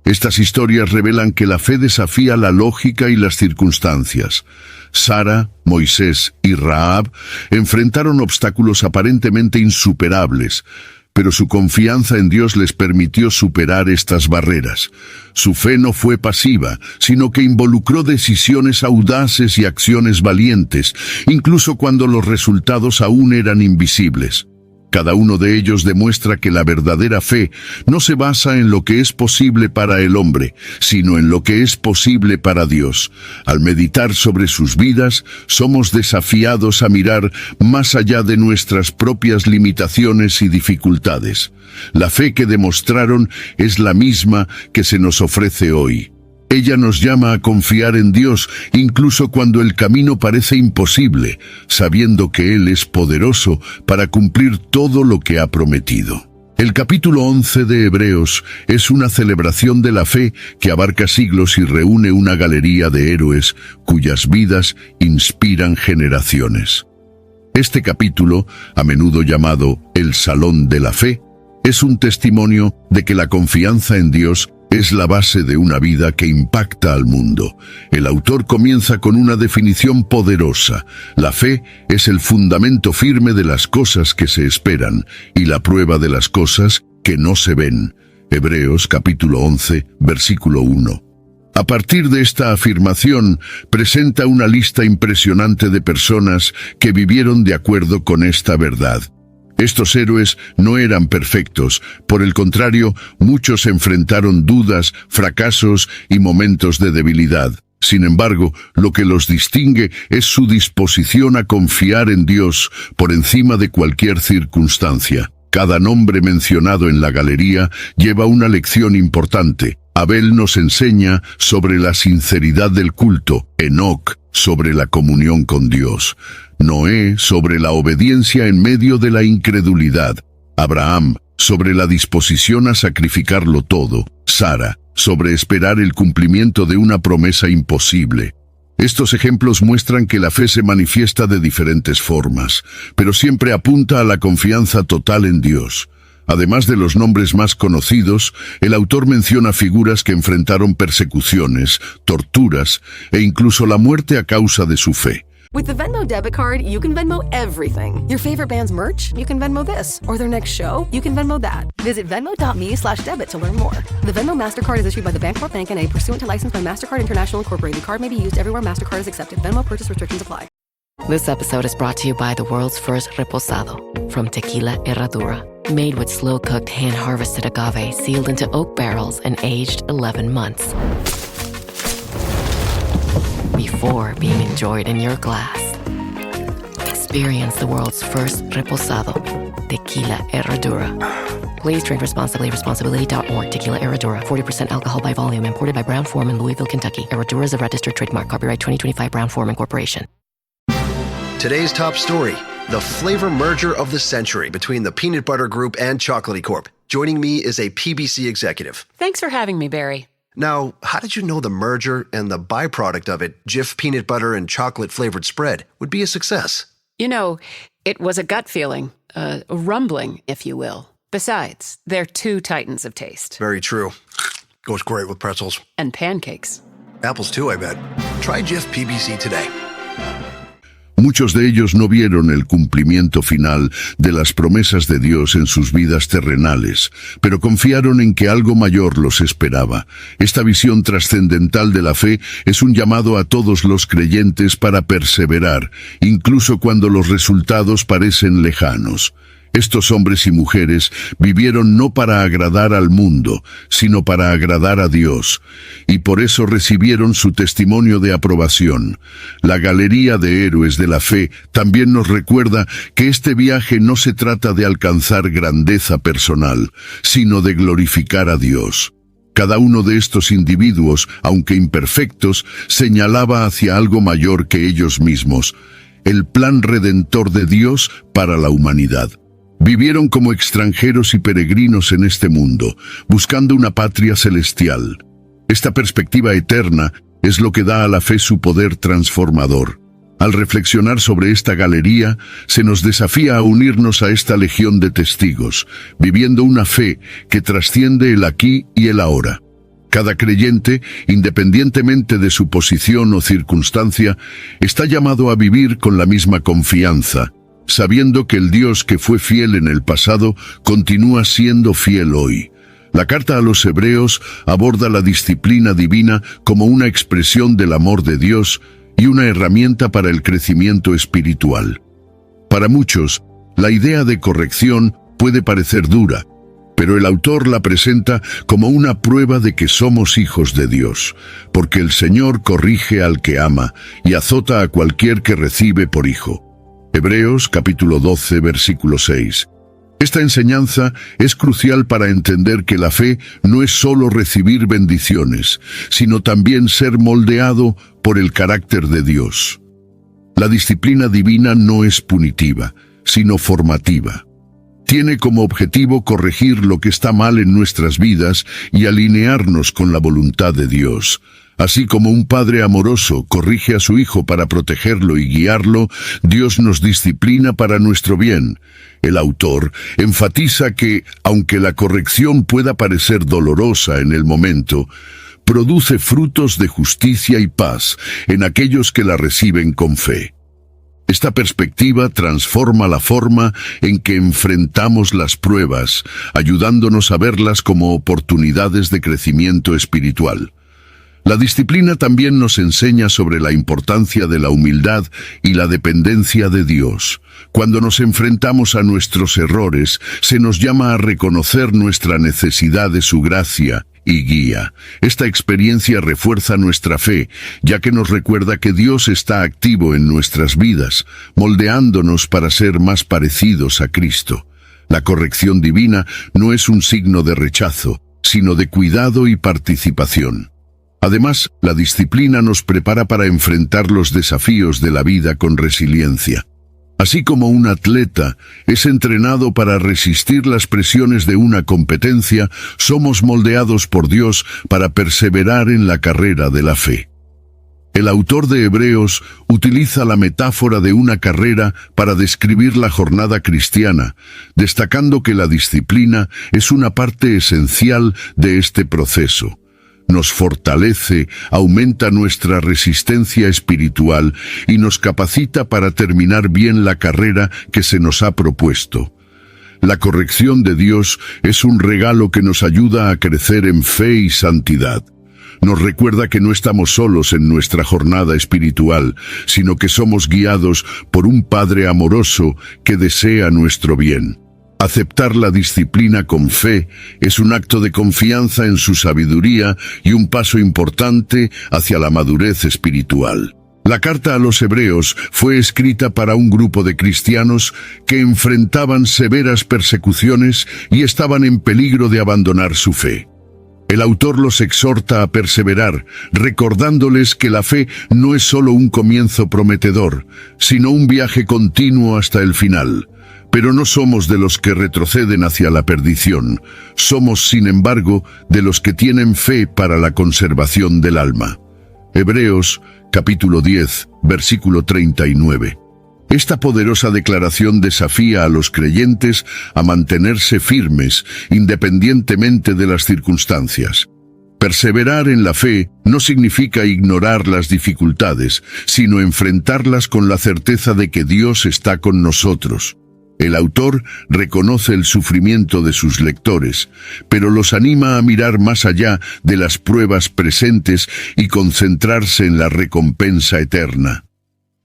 Estas historias revelan que la fe desafía la lógica y las circunstancias. Sara, Moisés y Rahab enfrentaron obstáculos aparentemente insuperables, pero su confianza en Dios les permitió superar estas barreras. Su fe no fue pasiva, sino que involucró decisiones audaces y acciones valientes, incluso cuando los resultados aún eran invisibles. Cada uno de ellos demuestra que la verdadera fe no se basa en lo que es posible para el hombre, sino en lo que es posible para Dios. Al meditar sobre sus vidas, somos desafiados a mirar más allá de nuestras propias limitaciones y dificultades. La fe que demostraron es la misma que se nos ofrece hoy. Ella nos llama a confiar en Dios, incluso cuando el camino parece imposible, sabiendo que Él es poderoso para cumplir todo lo que ha prometido. El capítulo 11 de Hebreos es una celebración de la fe que abarca siglos y reúne una galería de héroes cuyas vidas inspiran generaciones. Este capítulo, a menudo llamado el Salón de la Fe, es un testimonio de que la confianza en Dios es la base de una vida que impacta al mundo. El autor comienza con una definición poderosa. La fe es el fundamento firme de las cosas que se esperan y la prueba de las cosas que no se ven. Hebreos capítulo 11, versículo 1. A partir de esta afirmación, presenta una lista impresionante de personas que vivieron de acuerdo con esta verdad. Estos héroes no eran perfectos, por el contrario, muchos enfrentaron dudas, fracasos y momentos de debilidad. Sin embargo, lo que los distingue es su disposición a confiar en Dios por encima de cualquier circunstancia. Cada nombre mencionado en la galería lleva una lección importante. Abel nos enseña sobre la sinceridad del culto, Enoc sobre la comunión con Dios, Noé sobre la obediencia en medio de la incredulidad, Abraham sobre la disposición a sacrificarlo todo, Sara sobre esperar el cumplimiento de una promesa imposible. Estos ejemplos muestran que la fe se manifiesta de diferentes formas, pero siempre apunta a la confianza total en Dios. Además de los nombres más conocidos, el autor menciona figuras que enfrentaron persecuciones, torturas e incluso la muerte a causa de su fe. With the Venmo debit card, you can Venmo everything. Your favorite band's merch? You can Venmo this. Or their next show? You can Venmo that. Visit venmo.me/debit to learn more. The Venmo MasterCard is issued by the Bancorp Bank N.A. pursuant to license by MasterCard International Incorporated. Card may be used everywhere MasterCard is accepted. Venmo purchase restrictions apply. This episode is brought to you by the world's first reposado from Tequila Herradura. Made with slow-cooked, hand-harvested agave sealed into oak barrels and aged 11 months. Before being enjoyed in your glass. Experience the world's first reposado, Tequila Herradura. Please drink responsibly. Responsibility.org. Tequila Herradura. 40% alcohol by volume. Imported by Brown-Forman, Louisville, Kentucky. Herradura is a registered trademark. Copyright 2025 Brown-Forman Corporation. Today's top story, the flavor merger of the century between the Peanut Butter Group and Chocolatey Corp. Joining me is a PBC executive. Thanks for having me, Barry. Now, how did you know the merger and the byproduct of it, Jif peanut butter and chocolate flavored spread, would be a success? You know, it was a gut feeling, a rumbling, if you will. Besides, they're two titans of taste. Very true. Goes great with pretzels. And pancakes. Apples too, I bet. Try Jif PBC today. Muchos de ellos no vieron el cumplimiento final de las promesas de Dios en sus vidas terrenales, pero confiaron en que algo mayor los esperaba. Esta visión trascendental de la fe es un llamado a todos los creyentes para perseverar, incluso cuando los resultados parecen lejanos. Estos hombres y mujeres vivieron no para agradar al mundo, sino para agradar a Dios, y por eso recibieron su testimonio de aprobación. La galería de héroes de la fe también nos recuerda que este viaje no se trata de alcanzar grandeza personal, sino de glorificar a Dios. Cada uno de estos individuos, aunque imperfectos, señalaba hacia algo mayor que ellos mismos, el plan redentor de Dios para la humanidad. Vivieron como extranjeros y peregrinos en este mundo, buscando una patria celestial. Esta perspectiva eterna es lo que da a la fe su poder transformador. Al reflexionar sobre esta galería, se nos desafía a unirnos a esta legión de testigos, viviendo una fe que trasciende el aquí y el ahora. Cada creyente, independientemente de su posición o circunstancia, está llamado a vivir con la misma confianza, sabiendo que el Dios que fue fiel en el pasado continúa siendo fiel hoy. La carta a los Hebreos aborda la disciplina divina como una expresión del amor de Dios y una herramienta para el crecimiento espiritual. Para muchos, La idea de corrección puede parecer dura, pero el autor la presenta como una prueba de que somos hijos de Dios, porque el Señor corrige al que ama y azota a cualquier que recibe por hijo. Hebreos capítulo 12, versículo 6. Esta enseñanza es crucial para entender que la fe no es solo recibir bendiciones, sino también ser moldeado por el carácter de Dios. La disciplina divina no es punitiva, sino formativa. Tiene como objetivo corregir lo que está mal en nuestras vidas y alinearnos con la voluntad de Dios. Así como un padre amoroso corrige a su hijo para protegerlo y guiarlo, Dios nos disciplina para nuestro bien. El autor enfatiza que, aunque la corrección pueda parecer dolorosa en el momento, produce frutos de justicia y paz en aquellos que la reciben con fe. Esta perspectiva transforma la forma en que enfrentamos las pruebas, ayudándonos a verlas como oportunidades de crecimiento espiritual. La disciplina también nos enseña sobre la importancia de la humildad y la dependencia de Dios. Cuando nos enfrentamos a nuestros errores, se nos llama a reconocer nuestra necesidad de su gracia y guía. Esta experiencia refuerza nuestra fe, ya que nos recuerda que Dios está activo en nuestras vidas, moldeándonos para ser más parecidos a Cristo. La corrección divina no es un signo de rechazo, sino de cuidado y participación. Además, la disciplina nos prepara para enfrentar los desafíos de la vida con resiliencia. Así como un atleta es entrenado para resistir las presiones de una competencia, somos moldeados por Dios para perseverar en la carrera de la fe. El autor de Hebreos utiliza la metáfora de una carrera para describir la jornada cristiana, destacando que la disciplina es una parte esencial de este proceso. Nos fortalece, aumenta nuestra resistencia espiritual y nos capacita para terminar bien la carrera que se nos ha propuesto. La corrección de Dios es un regalo que nos ayuda a crecer en fe y santidad. Nos recuerda que no estamos solos en nuestra jornada espiritual, sino que somos guiados por un Padre amoroso que desea nuestro bien. Aceptar la disciplina con fe es un acto de confianza en su sabiduría y un paso importante hacia la madurez espiritual. La carta a los Hebreos fue escrita para un grupo de cristianos que enfrentaban severas persecuciones y estaban en peligro de abandonar su fe. El autor los exhorta a perseverar, recordándoles que la fe no es solo un comienzo prometedor, sino un viaje continuo hasta el final. Pero no somos de los que retroceden hacia la perdición. Somos, sin embargo, de los que tienen fe para la conservación del alma. Hebreos, capítulo 10, versículo 39. Esta poderosa declaración desafía a los creyentes a mantenerse firmes, independientemente de las circunstancias. Perseverar en la fe no significa ignorar las dificultades, sino enfrentarlas con la certeza de que Dios está con nosotros. El autor reconoce el sufrimiento de sus lectores, pero los anima a mirar más allá de las pruebas presentes y concentrarse en la recompensa eterna.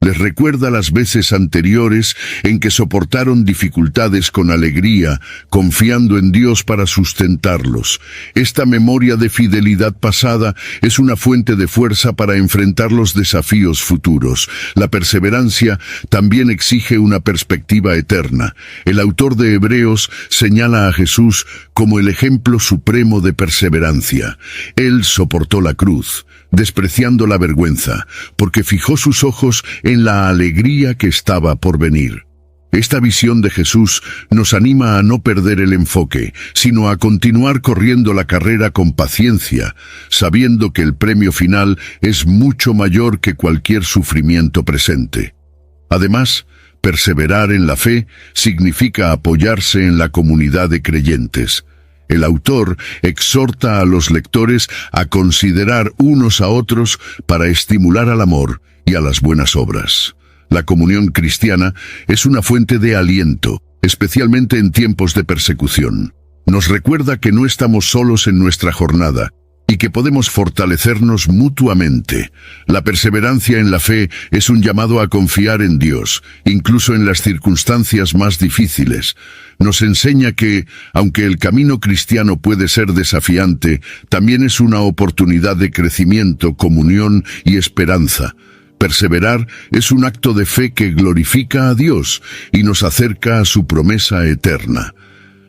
Les recuerda las veces anteriores en que soportaron dificultades con alegría, confiando en Dios para sustentarlos. Esta memoria de fidelidad pasada es una fuente de fuerza para enfrentar los desafíos futuros. La perseverancia también exige una perspectiva eterna. El autor de Hebreos señala a Jesús como el ejemplo supremo de perseverancia. Él soportó la cruz, despreciando la vergüenza, porque fijó sus ojos en la alegría que estaba por venir. Esta visión de Jesús nos anima a no perder el enfoque, sino a continuar corriendo la carrera con paciencia, sabiendo que el premio final es mucho mayor que cualquier sufrimiento presente. Además, perseverar en la fe significa apoyarse en la comunidad de creyentes. El autor exhorta a los lectores a considerar unos a otros para estimular al amor y a las buenas obras. La comunión cristiana es una fuente de aliento, especialmente en tiempos de persecución. Nos recuerda que no estamos solos en nuestra jornada y que podemos fortalecernos mutuamente. La perseverancia en la fe es un llamado a confiar en Dios, incluso en las circunstancias más difíciles. Nos enseña que, aunque el camino cristiano puede ser desafiante, también es una oportunidad de crecimiento, comunión y esperanza. Perseverar es un acto de fe que glorifica a Dios y nos acerca a su promesa eterna.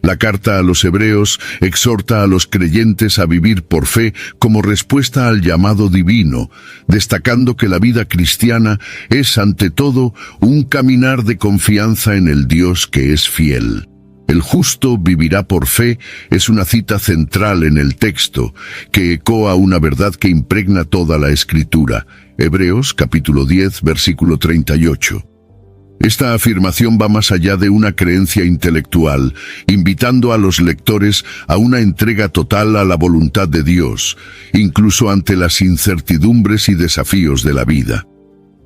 La carta a los Hebreos exhorta a los creyentes a vivir por fe como respuesta al llamado divino, destacando que la vida cristiana es ante todo un caminar de confianza en el Dios que es fiel. El justo vivirá por fe es una cita central en el texto, que ecoa una verdad que impregna toda la Escritura. Hebreos capítulo 10, versículo 38. Esta afirmación va más allá de una creencia intelectual, invitando a los lectores a una entrega total a la voluntad de Dios, incluso ante las incertidumbres y desafíos de la vida.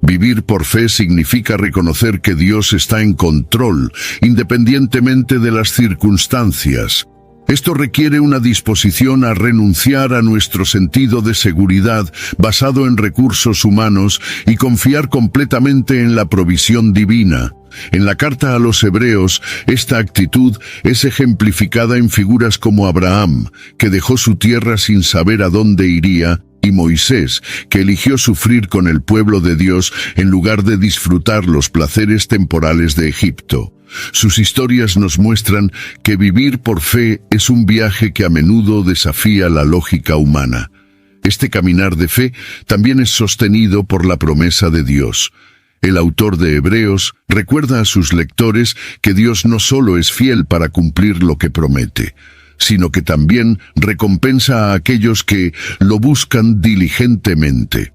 Vivir por fe significa reconocer que Dios está en control, independientemente de las circunstancias. Esto requiere una disposición a renunciar a nuestro sentido de seguridad basado en recursos humanos y confiar completamente en la provisión divina. En la carta a los Hebreos, esta actitud es ejemplificada en figuras como Abraham, que dejó su tierra sin saber a dónde iría, y Moisés, que eligió sufrir con el pueblo de Dios en lugar de disfrutar los placeres temporales de Egipto. Sus historias nos muestran que vivir por fe es un viaje que a menudo desafía la lógica humana. Este caminar de fe también es sostenido por la promesa de Dios. El autor de Hebreos recuerda a sus lectores que Dios no solo es fiel para cumplir lo que promete, sino que también recompensa a aquellos que lo buscan diligentemente.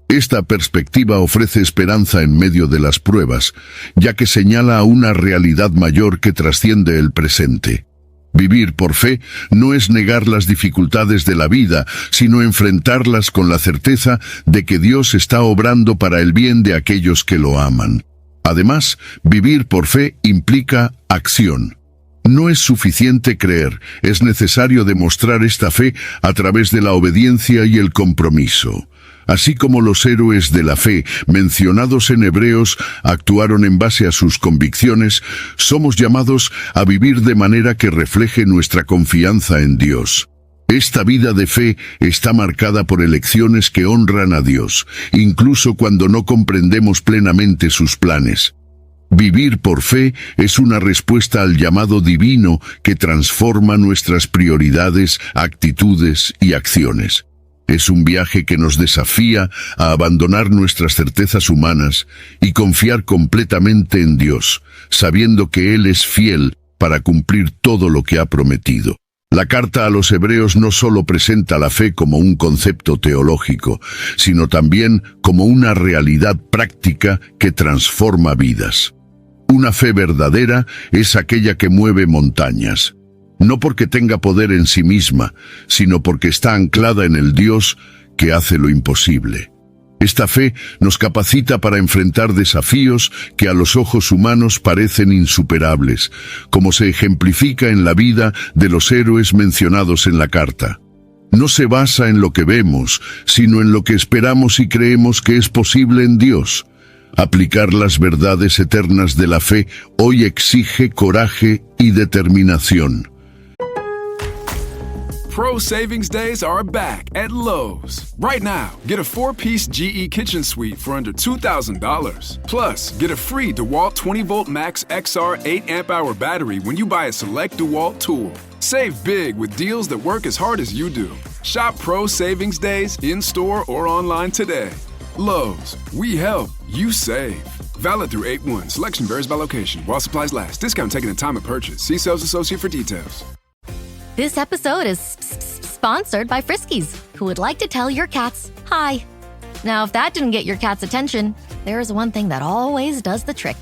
Esta perspectiva ofrece esperanza en medio de las pruebas, ya que señala a una realidad mayor que trasciende el presente. Vivir por fe no es negar las dificultades de la vida, sino enfrentarlas con la certeza de que Dios está obrando para el bien de aquellos que lo aman. Además, vivir por fe implica acción. No es suficiente creer, es necesario demostrar esta fe a través de la obediencia y el compromiso. Así como los héroes de la fe mencionados en Hebreos actuaron en base a sus convicciones, somos llamados a vivir de manera que refleje nuestra confianza en Dios. Esta vida de fe está marcada por elecciones que honran a Dios, incluso cuando no comprendemos plenamente sus planes. Vivir por fe es una respuesta al llamado divino que transforma nuestras prioridades, actitudes y acciones. Es un viaje que nos desafía a abandonar nuestras certezas humanas y confiar completamente en Dios, sabiendo que Él es fiel para cumplir todo lo que ha prometido. La carta a los Hebreos no solo presenta la fe como un concepto teológico, sino también como una realidad práctica que transforma vidas. Una fe verdadera es aquella que mueve montañas. No porque tenga poder en sí misma, sino porque está anclada en el Dios que hace lo imposible. Esta fe nos capacita para enfrentar desafíos que a los ojos humanos parecen insuperables, como se ejemplifica en la vida de los héroes mencionados en la carta. No se basa en lo que vemos, sino en lo que esperamos y creemos que es posible en Dios. Aplicar las verdades eternas de la fe hoy exige coraje y determinación. Pro Savings Days are back at Lowe's. Right now, get a 4-piece GE kitchen suite for under $2,000. Plus, get a free DeWalt 20-volt Max XR 8 amp-hour battery when you buy a select DeWalt tool. Save big with deals that work as hard as you do. Shop Pro Savings Days in-store or online today. Lowe's, we help, you save. Valid through 8/1. Selection varies by location. While supplies last. Discount taken at time of purchase. See sales associate for details. This episode is sponsored by Friskies, who would like to tell your cats hi. Now, if that didn't get your cat's attention, there is one thing that always does the trick.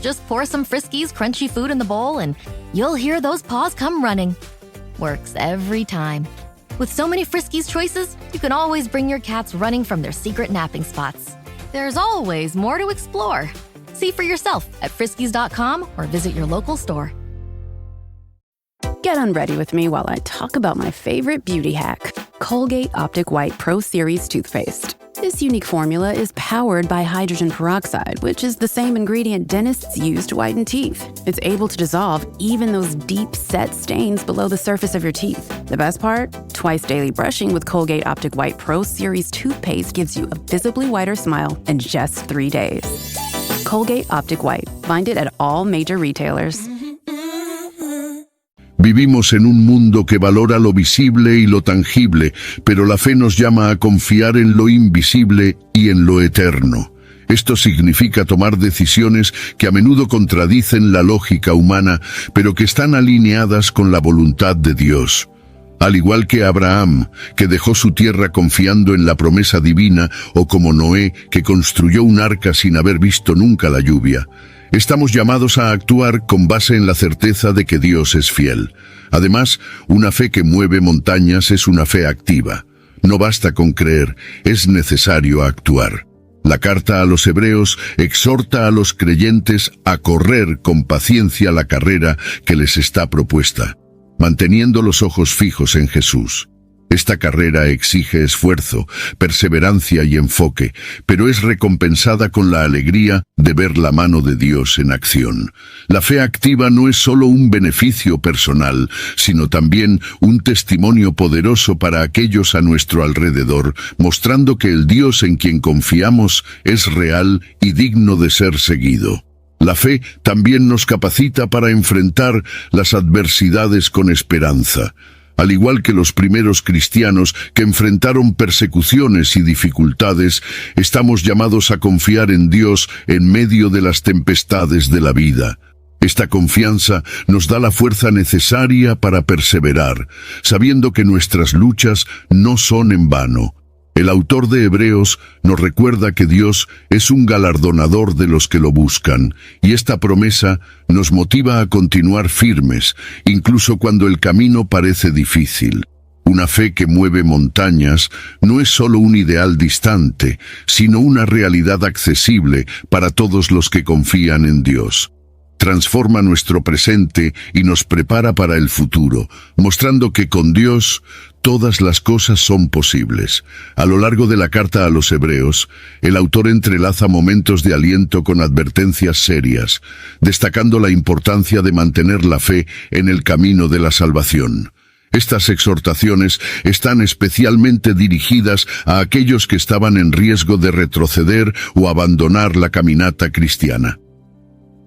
Just pour some Friskies crunchy food in the bowl and you'll hear those paws come running. Works every time. With so many Friskies choices, you can always bring your cats running from their secret napping spots. There's always more to explore. See for yourself at friskies.com or visit your local store. Get unready with me while I talk about my favorite beauty hack. Colgate Optic White Pro Series toothpaste. This unique formula is powered by hydrogen peroxide, which is the same ingredient dentists use to whiten teeth. It's able to dissolve even those deep-set stains below the surface of your teeth. The best part? Twice daily brushing with Colgate Optic White Pro Series toothpaste gives you a visibly whiter smile in just 3 days. Colgate Optic White. Find it at all major retailers. Vivimos en un mundo que valora lo visible y lo tangible, pero la fe nos llama a confiar en lo invisible y en lo eterno. Esto significa tomar decisiones que a menudo contradicen la lógica humana, pero que están alineadas con la voluntad de Dios. Al igual que Abraham, que dejó su tierra confiando en la promesa divina, o como Noé, que construyó un arca sin haber visto nunca la lluvia. Estamos llamados a actuar con base en la certeza de que Dios es fiel. Además, una fe que mueve montañas es una fe activa. No basta con creer, es necesario actuar. La carta a los Hebreos exhorta a los creyentes a correr con paciencia la carrera que les está propuesta, manteniendo los ojos fijos en Jesús. Esta carrera exige esfuerzo, perseverancia y enfoque, pero es recompensada con la alegría de ver la mano de Dios en acción. La fe activa no es solo un beneficio personal, sino también un testimonio poderoso para aquellos a nuestro alrededor, mostrando que el Dios en quien confiamos es real y digno de ser seguido. La fe también nos capacita para enfrentar las adversidades con esperanza. Al igual que los primeros cristianos que enfrentaron persecuciones y dificultades, estamos llamados a confiar en Dios en medio de las tempestades de la vida. Esta confianza nos da la fuerza necesaria para perseverar, sabiendo que nuestras luchas no son en vano. El autor de Hebreos nos recuerda que Dios es un galardonador de los que lo buscan, y esta promesa nos motiva a continuar firmes, incluso cuando el camino parece difícil. Una fe que mueve montañas no es solo un ideal distante, sino una realidad accesible para todos los que confían en Dios. Transforma nuestro presente y nos prepara para el futuro, mostrando que con Dios todas las cosas son posibles. A lo largo de la carta a los Hebreos, el autor entrelaza momentos de aliento con advertencias serias, destacando la importancia de mantener la fe en el camino de la salvación. Estas exhortaciones están especialmente dirigidas a aquellos que estaban en riesgo de retroceder o abandonar la caminata cristiana.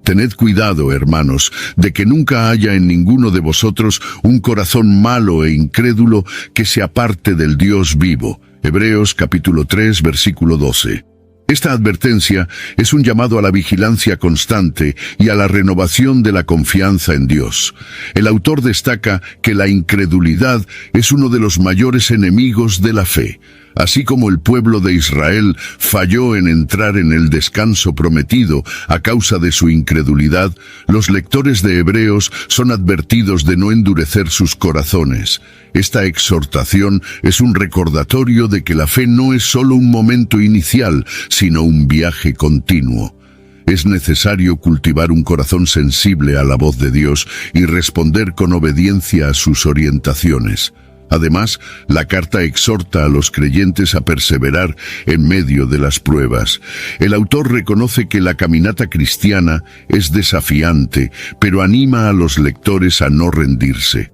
Tened cuidado, hermanos, de que nunca haya en ninguno de vosotros un corazón malo e incrédulo que se aparte del Dios vivo. Hebreos capítulo 3, versículo 12. Esta advertencia es un llamado a la vigilancia constante y a la renovación de la confianza en Dios. El autor destaca que la incredulidad es uno de los mayores enemigos de la fe. Así como el pueblo de Israel falló en entrar en el descanso prometido a causa de su incredulidad, los lectores de Hebreos son advertidos de no endurecer sus corazones. Esta exhortación es un recordatorio de que la fe no es solo un momento inicial, sino un viaje continuo. Es necesario cultivar un corazón sensible a la voz de Dios y responder con obediencia a sus orientaciones. Además, la carta exhorta a los creyentes a perseverar en medio de las pruebas. El autor reconoce que la caminata cristiana es desafiante, pero anima a los lectores a no rendirse.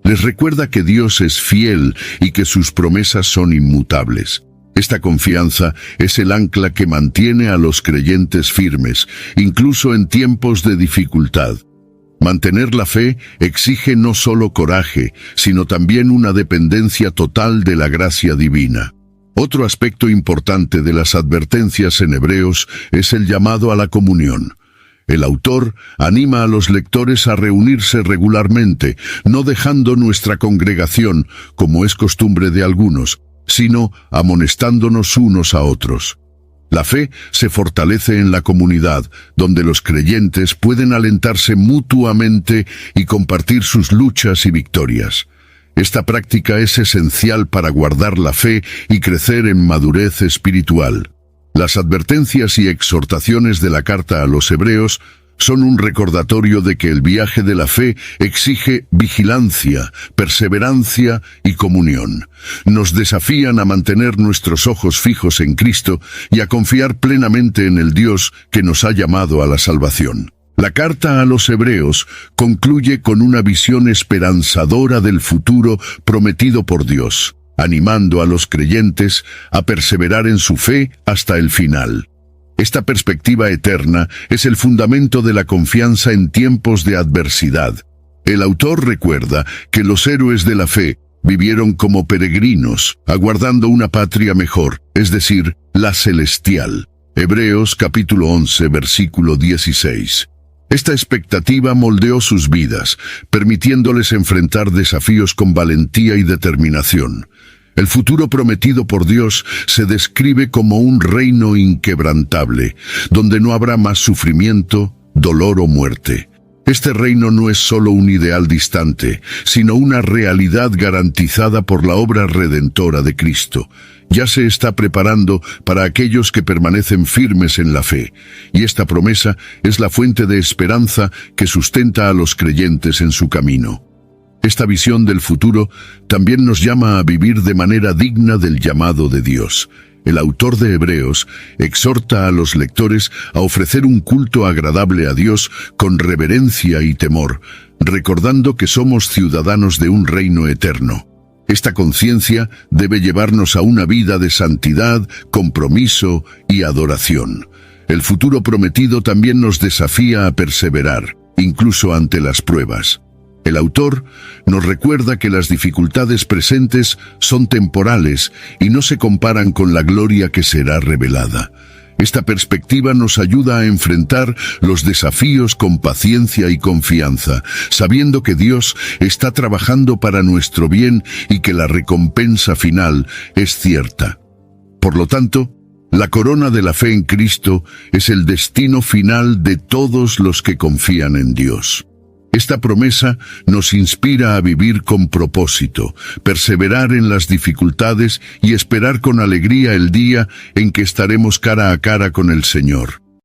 Les recuerda que Dios es fiel y que sus promesas son inmutables. Esta confianza es el ancla que mantiene a los creyentes firmes, incluso en tiempos de dificultad. Mantener la fe exige no solo coraje, sino también una dependencia total de la gracia divina. Otro aspecto importante de las advertencias en Hebreos es el llamado a la comunión. El autor anima a los lectores a reunirse regularmente, no dejando nuestra congregación, como es costumbre de algunos, sino amonestándonos unos a otros. La fe se fortalece en la comunidad, donde los creyentes pueden alentarse mutuamente y compartir sus luchas y victorias. Esta práctica es esencial para guardar la fe y crecer en madurez espiritual. Las advertencias y exhortaciones de la carta a los Hebreos son un recordatorio de que el viaje de la fe exige vigilancia, perseverancia y comunión. Nos desafían a mantener nuestros ojos fijos en Cristo y a confiar plenamente en el Dios que nos ha llamado a la salvación. La carta a los Hebreos concluye con una visión esperanzadora del futuro prometido por Dios, animando a los creyentes a perseverar en su fe hasta el final. Esta perspectiva eterna es el fundamento de la confianza en tiempos de adversidad. El autor recuerda que los héroes de la fe vivieron como peregrinos, aguardando una patria mejor, es decir, la celestial. Hebreos capítulo 11, versículo 16. Esta expectativa moldeó sus vidas, permitiéndoles enfrentar desafíos con valentía y determinación. El futuro prometido por Dios se describe como un reino inquebrantable, donde no habrá más sufrimiento, dolor o muerte. Este reino no es solo un ideal distante, sino una realidad garantizada por la obra redentora de Cristo. Ya se está preparando para aquellos que permanecen firmes en la fe, y esta promesa es la fuente de esperanza que sustenta a los creyentes en su camino. Esta visión del futuro también nos llama a vivir de manera digna del llamado de Dios. El autor de Hebreos exhorta a los lectores a ofrecer un culto agradable a Dios con reverencia y temor, recordando que somos ciudadanos de un reino eterno. Esta conciencia debe llevarnos a una vida de santidad, compromiso y adoración. El futuro prometido también nos desafía a perseverar, incluso ante las pruebas. El autor nos recuerda que las dificultades presentes son temporales y no se comparan con la gloria que será revelada. Esta perspectiva nos ayuda a enfrentar los desafíos con paciencia y confianza, sabiendo que Dios está trabajando para nuestro bien y que la recompensa final es cierta. Por lo tanto, la corona de la fe en Cristo es el destino final de todos los que confían en Dios. Esta promesa nos inspira a vivir con propósito, perseverar en las dificultades y esperar con alegría el día en que estaremos cara a cara con el Señor.